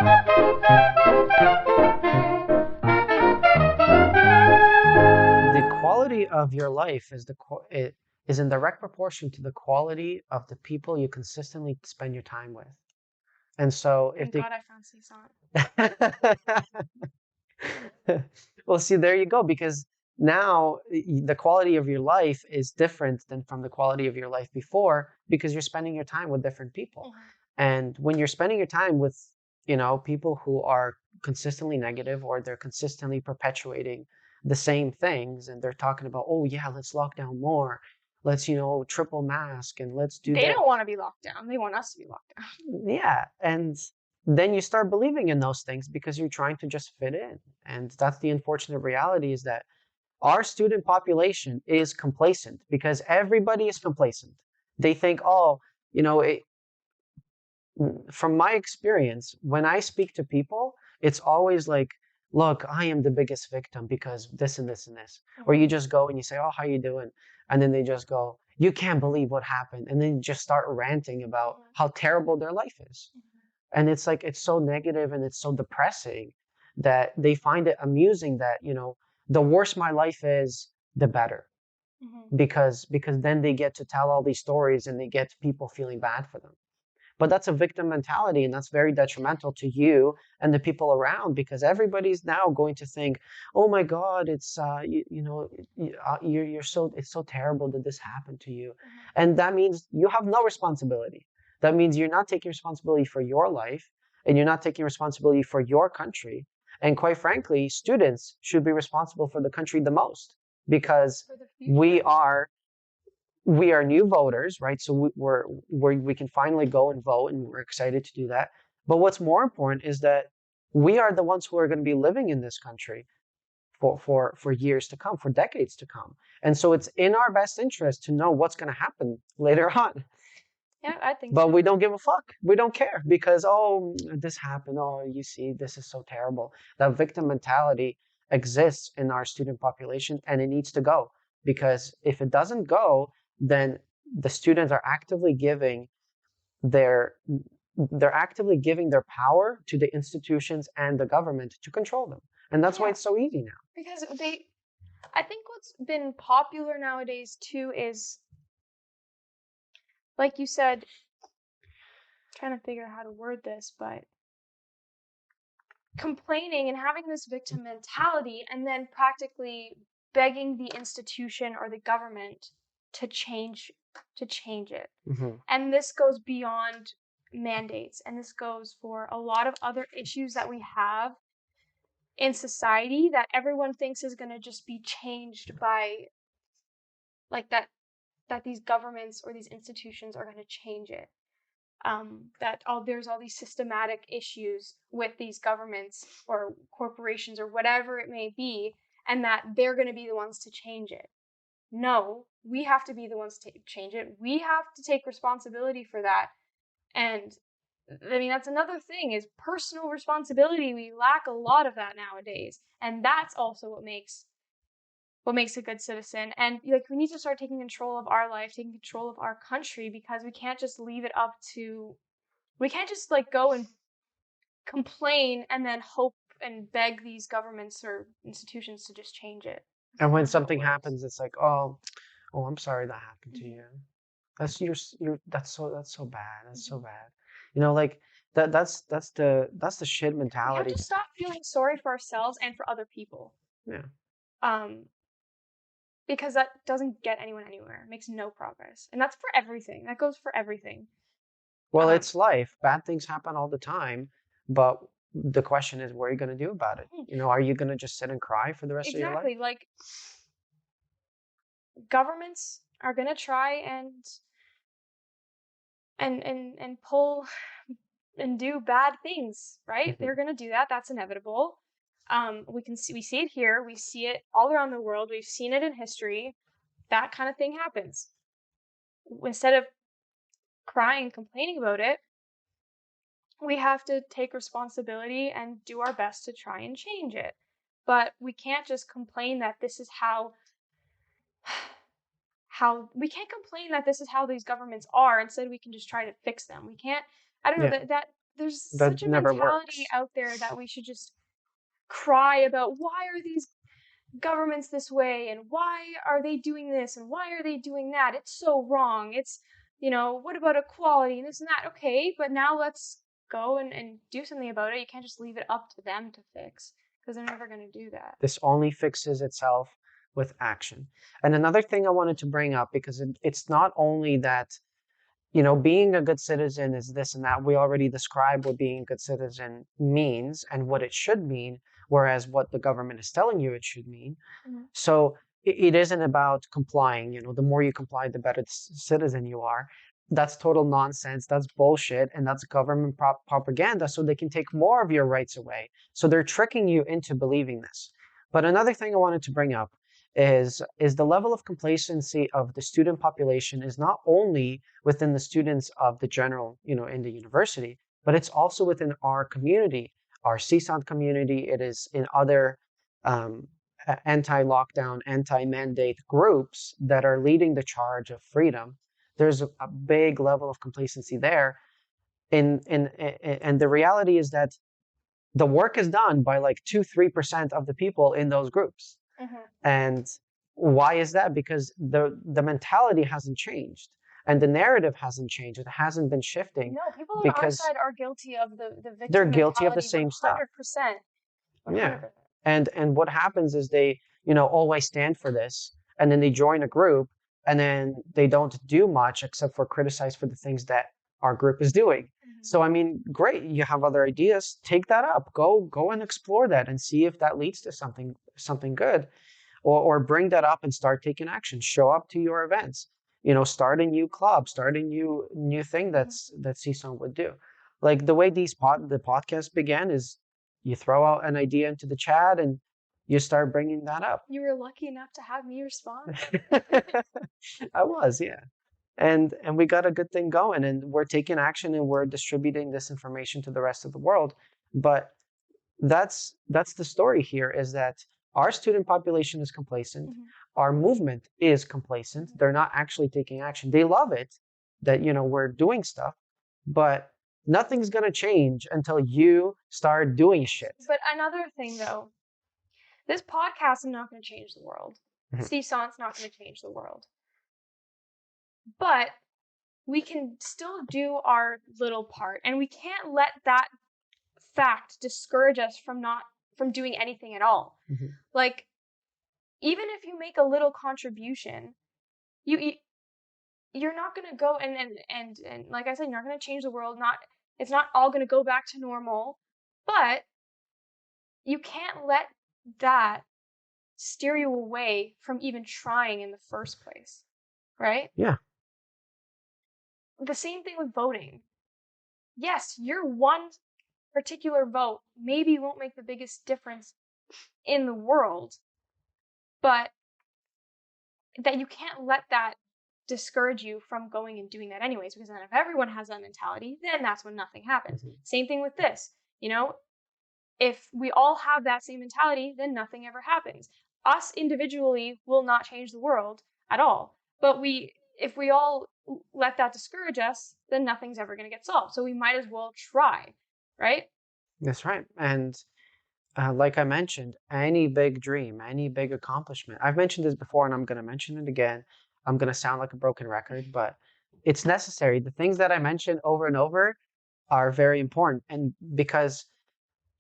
The quality of your life it is in direct proportion to the quality of the people you consistently spend your time with. And so if Thank they God I found CSUN. well, see, there you go, because now the quality of your life is different than from the quality of your life before, because you're spending your time with different people. And when you're spending your time with, people who are consistently negative, or they're consistently perpetuating the same things, and they're talking about, oh yeah, let's lock down more, let's, triple mask, and let's do They that. don't want to be locked down. They want us to be locked down. Yeah, and then you start believing in those things because you're trying to just fit in. And that's the unfortunate reality, is that our student population is complacent because everybody is complacent. They think, oh, you know, it, from my experience, when I speak to people, it's always like, look, I am the biggest victim because this and this and this. Or you just go and you say, oh, how you doing? And then they just go, you can't believe what happened. And then you just start ranting about how terrible their life is. And it's like, it's so negative and it's so depressing that they find it amusing that, the worse my life is, the better. Because then they get to tell all these stories and they get people feeling bad for them. But that's a victim mentality, and that's very detrimental to you and the people around, because everybody's now going to think, oh my God, it's it's so terrible that this happened to you. And that means you have no responsibility. That means you're not taking responsibility for your life, and you're not taking responsibility for your country. And quite frankly, students should be responsible for the country the most, because we are new voters, right? So we can finally go and vote, and we're excited to do that. But what's more important is that we are the ones who are going to be living in this country for years to come, for decades to come. And so it's in our best interest to know what's going to happen later on. Yeah, I think But so. we don't give a fuck. We don't care because, oh, this happened. Oh, you see, this is so terrible. That victim mentality exists in our student population, and it needs to go, because if it doesn't go, then the students are actively giving their power to the institutions and the government to control them. And that's why it's so easy now. Because I think what's been popular nowadays too is, like you said, trying to figure out how to word this, but complaining and having this victim mentality, and then practically begging the institution or the government to change it. And this goes beyond mandates, and this goes for a lot of other issues that we have in society that everyone thinks is going to just be changed by, like, that these governments or these institutions are going to change it. There's all these systematic issues with these governments or corporations or whatever it may be, and that they're going to be the ones to change it. No, we have to be the ones to change it. We have to take responsibility for that. And I mean, that's another thing, is personal responsibility. We lack a lot of that nowadays. And that's also what makes a good citizen. And like, we need to start taking control of our life, taking control of our country, because we can't just leave it up to, we can't just like go and complain and then hope and beg these governments or institutions to just change it. And when something happens, it's like, oh, I'm sorry that happened to you. That's that's so bad. That's so bad. Like that's the shit mentality. We have to stop feeling sorry for ourselves and for other people. Yeah. Because that doesn't get anyone anywhere. It makes no progress. And that's for everything. That goes for everything. Well, it's life. Bad things happen all the time, but the question is, what are you going to do about it? Are you going to just sit and cry for the rest of your life? Exactly. Like, governments are going to try and pull and do bad things, right? They're going to do that. That's inevitable. We see it here. We see it all around the world. We've seen it in history. That kind of thing happens. Instead of crying and complaining about it, we have to take responsibility and do our best to try and change it. But we can't just complain that this is how we can't complain that this is how these governments are. Instead, we can just try to fix them. We can't, I don't know, that there's That such a never mentality works. out there that we should just cry about, why are these governments this way, and why are they doing this, and why are they doing that? It's so wrong. It's, what about equality and this and that? Okay, but now let's go and do something about it. You can't just leave it up to them to fix, because they're never going to do that. This only fixes itself with action. And another thing I wanted to bring up, because it's not only that, being a good citizen is this and that. We already described what being a good citizen means and what it should mean, whereas what the government is telling you it should mean. Mhm. So it isn't about complying. The more you comply, the better citizen you are. That's total nonsense. That's bullshit. And that's government propaganda so they can take more of your rights away. So they're tricking you into believing this. But another thing I wanted to bring up is the level of complacency of the student population is not only within the students of the general, in the university, but it's also within our community, our CSUN community. It is in other anti-lockdown, anti-mandate groups that are leading the charge of freedom. There's a big level of complacency there. And the reality is that the work is done by like 2-3% of the people in those groups. Mm-hmm. And why is that? Because the mentality hasn't changed and the narrative hasn't changed. It hasn't been shifting. No, people on our side are guilty of the victim they're guilty of the mentality same stuff. 100%. 100%. Yeah. And what happens is they, always stand for this, and then they join a group, and then they don't do much except for criticize for the things that our group is doing. Mm-hmm. So I mean, great, you have other ideas, take that up. Go and explore that and see if that leads to something good. Or bring that up and start taking action. Show up to your events. Start a new club, start a new thing that CSUN would do. Like the way the podcast began is you throw out an idea into the chat and you start bringing that up. You were lucky enough to have me respond. I was, yeah. And we got a good thing going, and we're taking action and we're distributing this information to the rest of the world. But that's the story here, is that our student population is complacent. Mm-hmm. Our movement is complacent. Mm-hmm. They're not actually taking action. They love it that, we're doing stuff, but nothing's going to change until you start doing shit. But another thing, though, this podcast is not going to change the world. Mm-hmm. CSUN's not going to change the world. But we can still do our little part, and we can't let that fact discourage us from doing anything at all. Mm-hmm. Like, even if you make a little contribution, you're not going to go and like I said, you're not going to change the world. It's not all going to go back to normal, but you can't let that steer you away from even trying in the first place, right? Yeah. The same thing with voting. Yes, your one particular vote maybe won't make the biggest difference in the world, but that you can't let that discourage you from going and doing that anyways, because then if everyone has that mentality, then that's when nothing happens. Mm-hmm. Same thing with this. If we all have that same mentality, then nothing ever happens. Us individually will not change the world at all. But if we all let that discourage us, then nothing's ever going to get solved. So we might as well try, right? That's right. And like I mentioned, any big dream, any big accomplishment, I've mentioned this before and I'm going to mention it again. I'm going to sound like a broken record, but it's necessary. The things that I mentioned over and over are very important. And because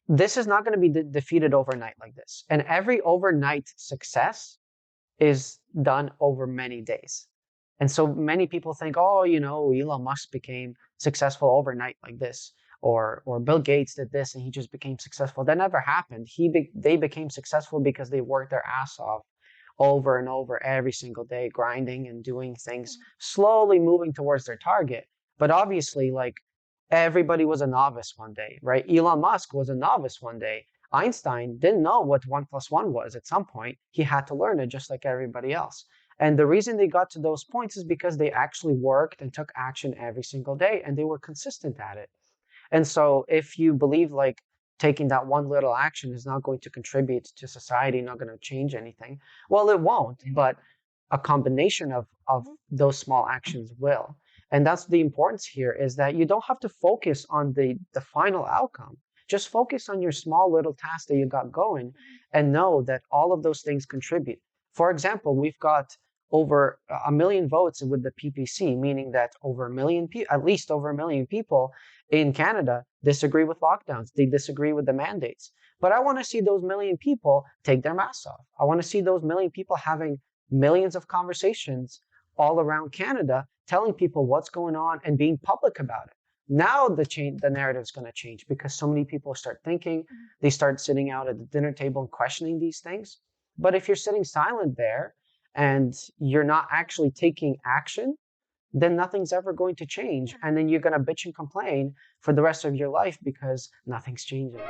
this is not going to be defeated overnight like this. And every overnight success is done over many days. And so many people think, oh, Elon Musk became successful overnight like this, or Bill Gates did this and he just became successful. That never happened. They became successful because they worked their ass off over and over every single day, grinding and doing things, slowly moving towards their target. But obviously, like, everybody was a novice one day, right? Elon Musk was a novice one day. Einstein didn't know what 1 + 1 was at some point. He had to learn it just like everybody else. And the reason they got to those points is because they actually worked and took action every single day, and they were consistent at it. And so if you believe like taking that one little action is not going to contribute to society, not going to change anything, well, it won't, but a combination of those small actions will. And that's the importance here, is that you don't have to focus on the final outcome. Just focus on your small little task that you got going and know that all of those things contribute. For example, we've got over 1 million votes with the PPC, meaning that at least over 1 million people in Canada disagree with lockdowns. They disagree with the mandates. But I want to see those 1 million people take their masks off. I want to see those 1 million people having millions of conversations all around Canada, telling people what's going on and being public about it. Now the narrative is going to change because so many people start thinking, they start sitting out at the dinner table and questioning these things. But if you're sitting silent there and you're not actually taking action, then nothing's ever going to change. And then you're going to bitch and complain for the rest of your life because nothing's changing.